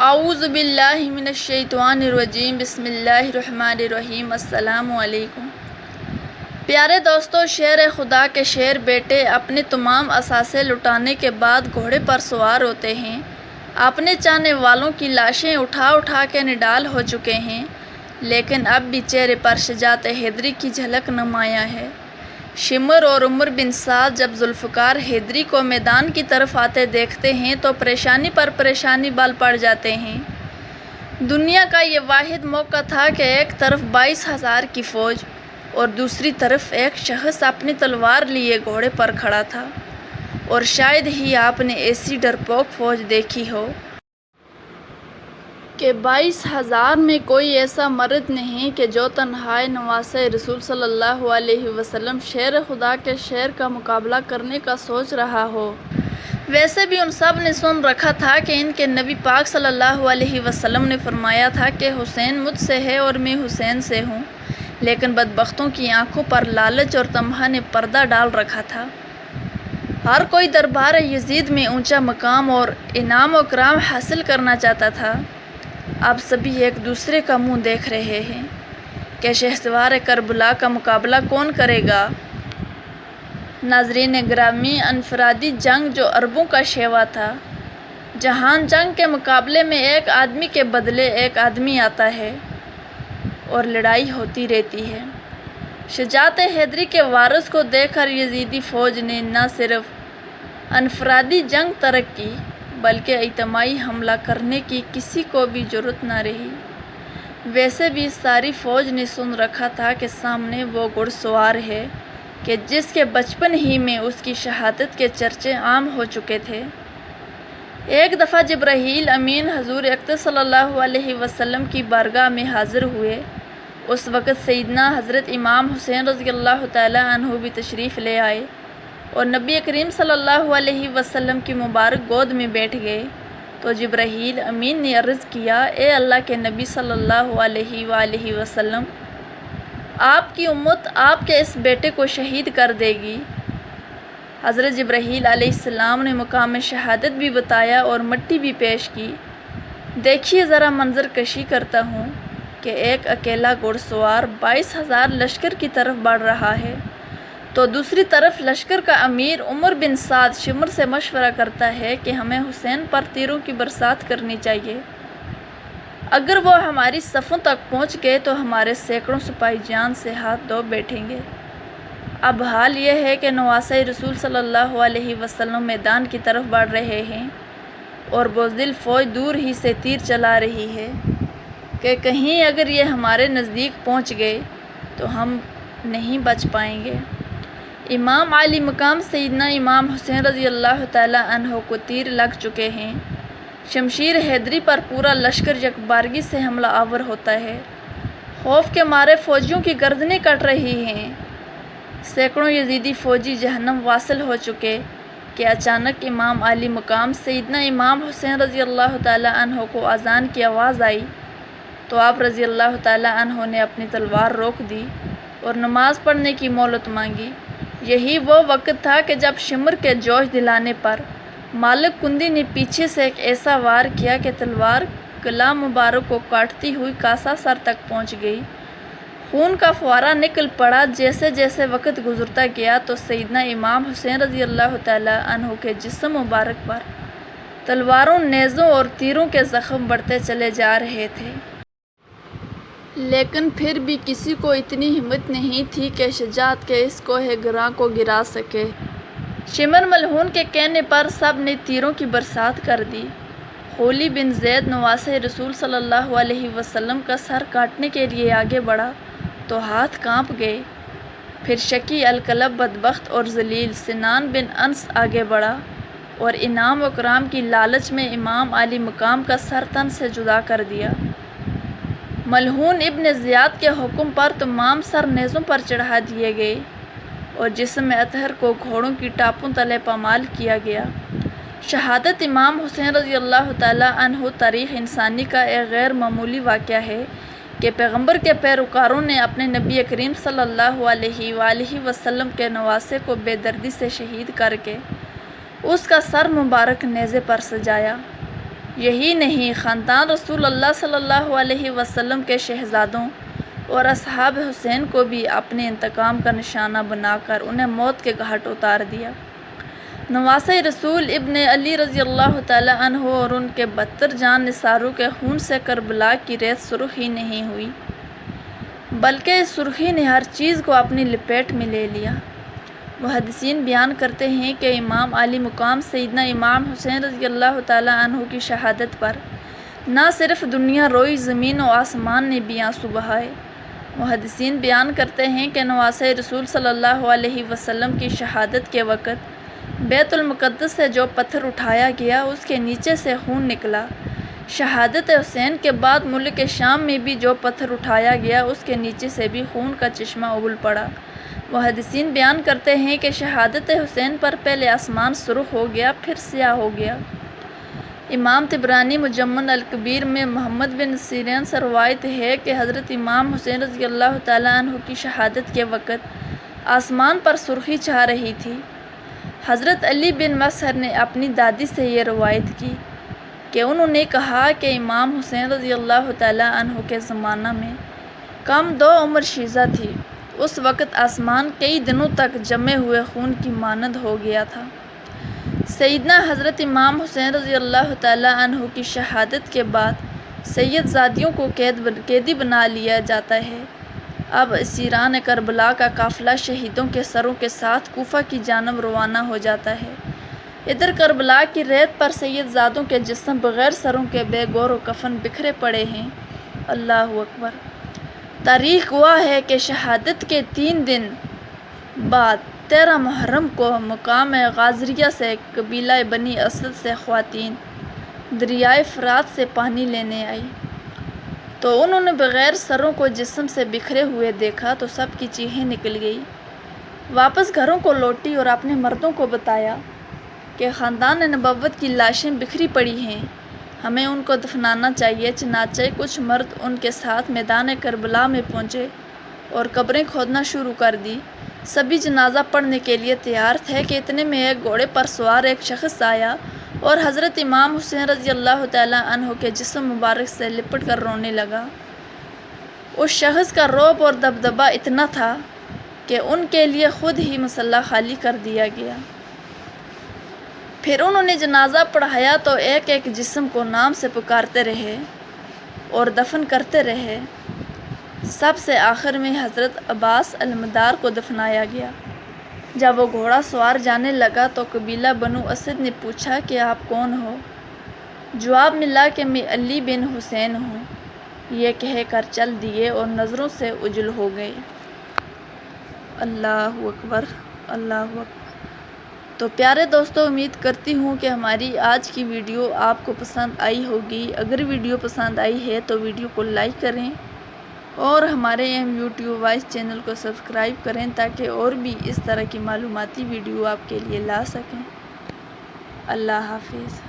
اعوذ باللہ من الشیطان الرجیم بسم اللہ الرحمن الرحیم السلام علیکم۔ پیارے دوستو، شیر خدا کے شیر بیٹے اپنے تمام اثاثے لٹانے کے بعد گھوڑے پر سوار ہوتے ہیں۔ اپنے چاہنے والوں کی لاشیں اٹھا اٹھا کے نڈال ہو چکے ہیں، لیکن اب بھی چہرے پر شجاعت حیدری کی جھلک نمایاں ہے۔ شمر اور عمر بن سعد جب ذوالفقار حیدری کو میدان کی طرف آتے دیکھتے ہیں تو پریشانی پر پریشانی بال پڑ جاتے ہیں۔ دنیا کا یہ واحد موقع تھا کہ ایک طرف 22,000 کی فوج اور دوسری طرف ایک شخص اپنی تلوار لیے گھوڑے پر کھڑا تھا، اور شاید ہی آپ نے ایسی ڈرپوک فوج دیکھی ہو کہ 22,000 میں کوئی ایسا مرد نہیں کہ جو تنہائی نواسہ رسول صلی اللہ علیہ وسلم شیر خدا کے شیر کا مقابلہ کرنے کا سوچ رہا ہو۔ ویسے بھی ان سب نے سن رکھا تھا کہ ان کے نبی پاک صلی اللہ علیہ وسلم نے فرمایا تھا کہ حسین مجھ سے ہے اور میں حسین سے ہوں، لیکن بدبختوں کی آنکھوں پر لالچ اور طمع نے پردہ ڈال رکھا تھا۔ ہر کوئی دربار یزید میں اونچا مقام اور انعام و اکرام حاصل کرنا چاہتا تھا۔ اب سبھی ایک دوسرے کا منہ دیکھ رہے ہیں کہ شہسوار کربلا کا مقابلہ کون کرے گا۔ ناظرین گرامی، انفرادی جنگ جو عربوں کا شیوا تھا، جہان جنگ کے مقابلے میں ایک آدمی کے بدلے ایک آدمی آتا ہے اور لڑائی ہوتی رہتی ہے۔ شجاعت حیدری کے وارث کو دیکھ کر یزیدی فوج نے نہ صرف انفرادی جنگ ترک کی بلکہ اجتماعی حملہ کرنے کی کسی کو بھی جرأت نہ رہی۔ ویسے بھی ساری فوج نے سن رکھا تھا کہ سامنے وہ گھڑ سوار ہے کہ جس کے بچپن ہی میں اس کی شہادت کے چرچے عام ہو چکے تھے۔ ایک دفعہ جبرائیل امین حضور اقدس صلی اللہ علیہ وسلم کی بارگاہ میں حاضر ہوئے۔ اس وقت سیدنا حضرت امام حسین رضی اللہ تعالی عنہ بھی تشریف لے آئے اور نبی کریم صلی اللہ علیہ وسلم کی مبارک گود میں بیٹھ گئے تو جبرائیل امین نے عرض کیا، اے اللہ کے نبی صلی اللہ علیہ وآلہ وسلم، آپ کی امت آپ کے اس بیٹے کو شہید کر دے گی۔ حضرت جبرائیل علیہ السلام نے مقام شہادت بھی بتایا اور مٹی بھی پیش کی۔ دیکھیے ذرا منظر کشی کرتا ہوں کہ ایک اکیلا گھڑ سوار 22,000 لشکر کی طرف بڑھ رہا ہے تو دوسری طرف لشکر کا امیر عمر بن سعد شمر سے مشورہ کرتا ہے کہ ہمیں حسین پر تیروں کی برسات کرنی چاہیے۔ اگر وہ ہماری صفوں تک پہنچ گئے تو ہمارے سینکڑوں سپاہی جان سے ہاتھ دھو بیٹھیں گے۔ اب حال یہ ہے کہ نواسہ رسول صلی اللہ علیہ وسلم میدان کی طرف بڑھ رہے ہیں اور بزدل فوج دور ہی سے تیر چلا رہی ہے کہ کہیں اگر یہ ہمارے نزدیک پہنچ گئے تو ہم نہیں بچ پائیں گے۔ امام علی مقام سیدنا امام حسین رضی اللہ تعالی عنہ کو تیر لگ چکے ہیں۔ شمشیر حیدری پر پورا لشکر یکبارگی سے حملہ آور ہوتا ہے۔ خوف کے مارے فوجیوں کی گردنیں کٹ رہی ہیں۔ سینکڑوں یزیدی فوجی جہنم واصل ہو چکے کہ اچانک امام علی مقام سیدنا امام حسین رضی اللہ تعالی عنہ کو اذان کی آواز آئی تو آپ رضی اللہ تعالی عنہ نے اپنی تلوار روک دی اور نماز پڑھنے کی مہلت مانگی۔ یہی وہ وقت تھا کہ جب شمر کے جوش دلانے پر مالک کندی نے پیچھے سے ایک ایسا وار کیا کہ تلوار گلا مبارک کو کاٹتی ہوئی کاسا سر تک پہنچ گئی۔ خون کا فوارہ نکل پڑا۔ جیسے جیسے وقت گزرتا گیا تو سیدنا امام حسین رضی اللہ تعالی عنہ کے جسم مبارک پر تلواروں، نیزوں اور تیروں کے زخم بڑھتے چلے جا رہے تھے، لیکن پھر بھی کسی کو اتنی ہمت نہیں تھی کہ شجاعت کے اس کوہ گراں کو گرا سکے۔ شمر ملعون کے کہنے پر سب نے تیروں کی برسات کر دی۔ خولی بن زید نواسہ رسول صلی اللہ علیہ وسلم کا سر کاٹنے کے لیے آگے بڑھا تو ہاتھ کانپ گئے۔ پھر شقی القلب بدبخت اور ذلیل سنان بن انس آگے بڑھا اور انعام و اکرام کی لالچ میں امام علی مقام کا سر تن سے جدا کر دیا۔ ملعون ابن زیاد کے حکم پر تمام سر نیزوں پر چڑھا دیے گئے اور جسم اطہر کو گھوڑوں کی ٹاپوں تلے پامال کیا گیا۔ شہادت امام حسین رضی اللہ تعالی عنہ تاریخ انسانی کا ایک غیر معمولی واقعہ ہے کہ پیغمبر کے پیروکاروں نے اپنے نبی کریم صلی اللہ علیہ وآلہ وسلم کے نواسے کو بے دردی سے شہید کر کے اس کا سر مبارک نیزے پر سجایا۔ یہی نہیں، خاندان رسول اللہ صلی اللہ علیہ وسلم کے شہزادوں اور اصحاب حسین کو بھی اپنے انتقام کا نشانہ بنا کر انہیں موت کے گھاٹ اتار دیا۔ نواسۂ رسول ابن علی رضی اللہ تعالیٰ عنہ اور ان کے 72 جان نثاروں کے خون سے کربلا کی ریت سرخ ہی نہیں ہوئی، بلکہ اس سرخی نے ہر چیز کو اپنی لپیٹ میں لے لیا۔ محدثین بیان کرتے ہیں کہ امام عالی مقام سیدنا امام حسین رضی اللہ تعالیٰ عنہ کی شہادت پر نہ صرف دنیا روئی، زمین و آسمان نے بھی آنسو بہائے۔ محدثین بیان کرتے ہیں کہ نواسۂ رسول صلی اللہ علیہ وسلم کی شہادت کے وقت بیت المقدس سے جو پتھر اٹھایا گیا اس کے نیچے سے خون نکلا۔ شہادت حسین کے بعد ملک شام میں بھی جو پتھر اٹھایا گیا اس کے نیچے سے بھی خون کا چشمہ ابل پڑا۔ محدثین بیان کرتے ہیں کہ شہادت حسین پر پہلے آسمان سرخ ہو گیا، پھر سیاہ ہو گیا۔ امام طبرانی مجمع الکبیر میں محمد بن سیرین سے روایت ہے کہ حضرت امام حسین رضی اللہ تعالیٰ عنہ کی شہادت کے وقت آسمان پر سرخی چھا رہی تھی۔ حضرت علی بن مظہر نے اپنی دادی سے یہ روایت کی کہ انہوں نے کہا کہ امام حسین رضی اللہ تعالیٰ عنہ کے زمانہ میں کم 2 عمر شیزہ تھی، اس وقت آسمان کئی دنوں تک جمے ہوئے خون کی مانند ہو گیا تھا۔ سیدنا حضرت امام حسین رضی اللہ تعالیٰ عنہ کی شہادت کے بعد سید زادیوں کو قیدی بنا لیا جاتا ہے۔ اب اسیران کربلا کا قافلہ شہیدوں کے سروں کے ساتھ کوفہ کی جانب روانہ ہو جاتا ہے۔ ادھر کربلا کی ریت پر سید زادوں کے جسم بغیر سروں کے بے گور و کفن بکھرے پڑے ہیں۔ اللہ اکبر۔ تاریخ گواہ ہے کہ شہادت کے 3 دن بعد 13 محرم کو مقام غازریہ سے قبیلہ بنی اسد سے خواتین دریائے فرات سے پانی لینے آئی تو انہوں نے بغیر سروں کو جسم سے بکھرے ہوئے دیکھا تو سب کی چیخیں نکل گئی۔ واپس گھروں کو لوٹی اور اپنے مردوں کو بتایا کہ خاندان نبوت کی لاشیں بکھری پڑی ہیں، ہمیں ان کو دفنانا چاہیے۔ چنانچہ کچھ مرد ان کے ساتھ میدان کربلا میں پہنچے اور قبریں کھودنا شروع کر دی۔ سبھی جنازہ پڑھنے کے لیے تیار تھے کہ اتنے میں ایک گھوڑے پر سوار ایک شخص آیا اور حضرت امام حسین رضی اللہ تعالیٰ عنہ کے جسم مبارک سے لپٹ کر رونے لگا۔ اس شخص کا رعب اور دبدبہ اتنا تھا کہ ان کے لیے خود ہی مصلی خالی کر دیا گیا۔ پھر انہوں نے جنازہ پڑھایا تو ایک ایک جسم کو نام سے پکارتے رہے اور دفن کرتے رہے۔ سب سے آخر میں حضرت عباس علمدار کو دفنایا گیا۔ جب وہ گھوڑا سوار جانے لگا تو قبیلہ بنو اسد نے پوچھا کہ آپ کون ہو؟ جواب ملا کہ میں علی بن حسین ہوں۔ یہ کہہ کر چل دیے اور نظروں سے اوجھل ہو گئے۔ اللہ اکبر، اللہ اکبر۔ تو پیارے دوستو، امید کرتی ہوں کہ ہماری آج کی ویڈیو آپ کو پسند آئی ہوگی۔ اگر ویڈیو پسند آئی ہے تو ویڈیو کو لائک کریں اور ہمارے یوٹیوب وائس چینل کو سبسکرائب کریں تاکہ اور بھی اس طرح کی معلوماتی ویڈیو آپ کے لیے لا سکیں۔ اللہ حافظ۔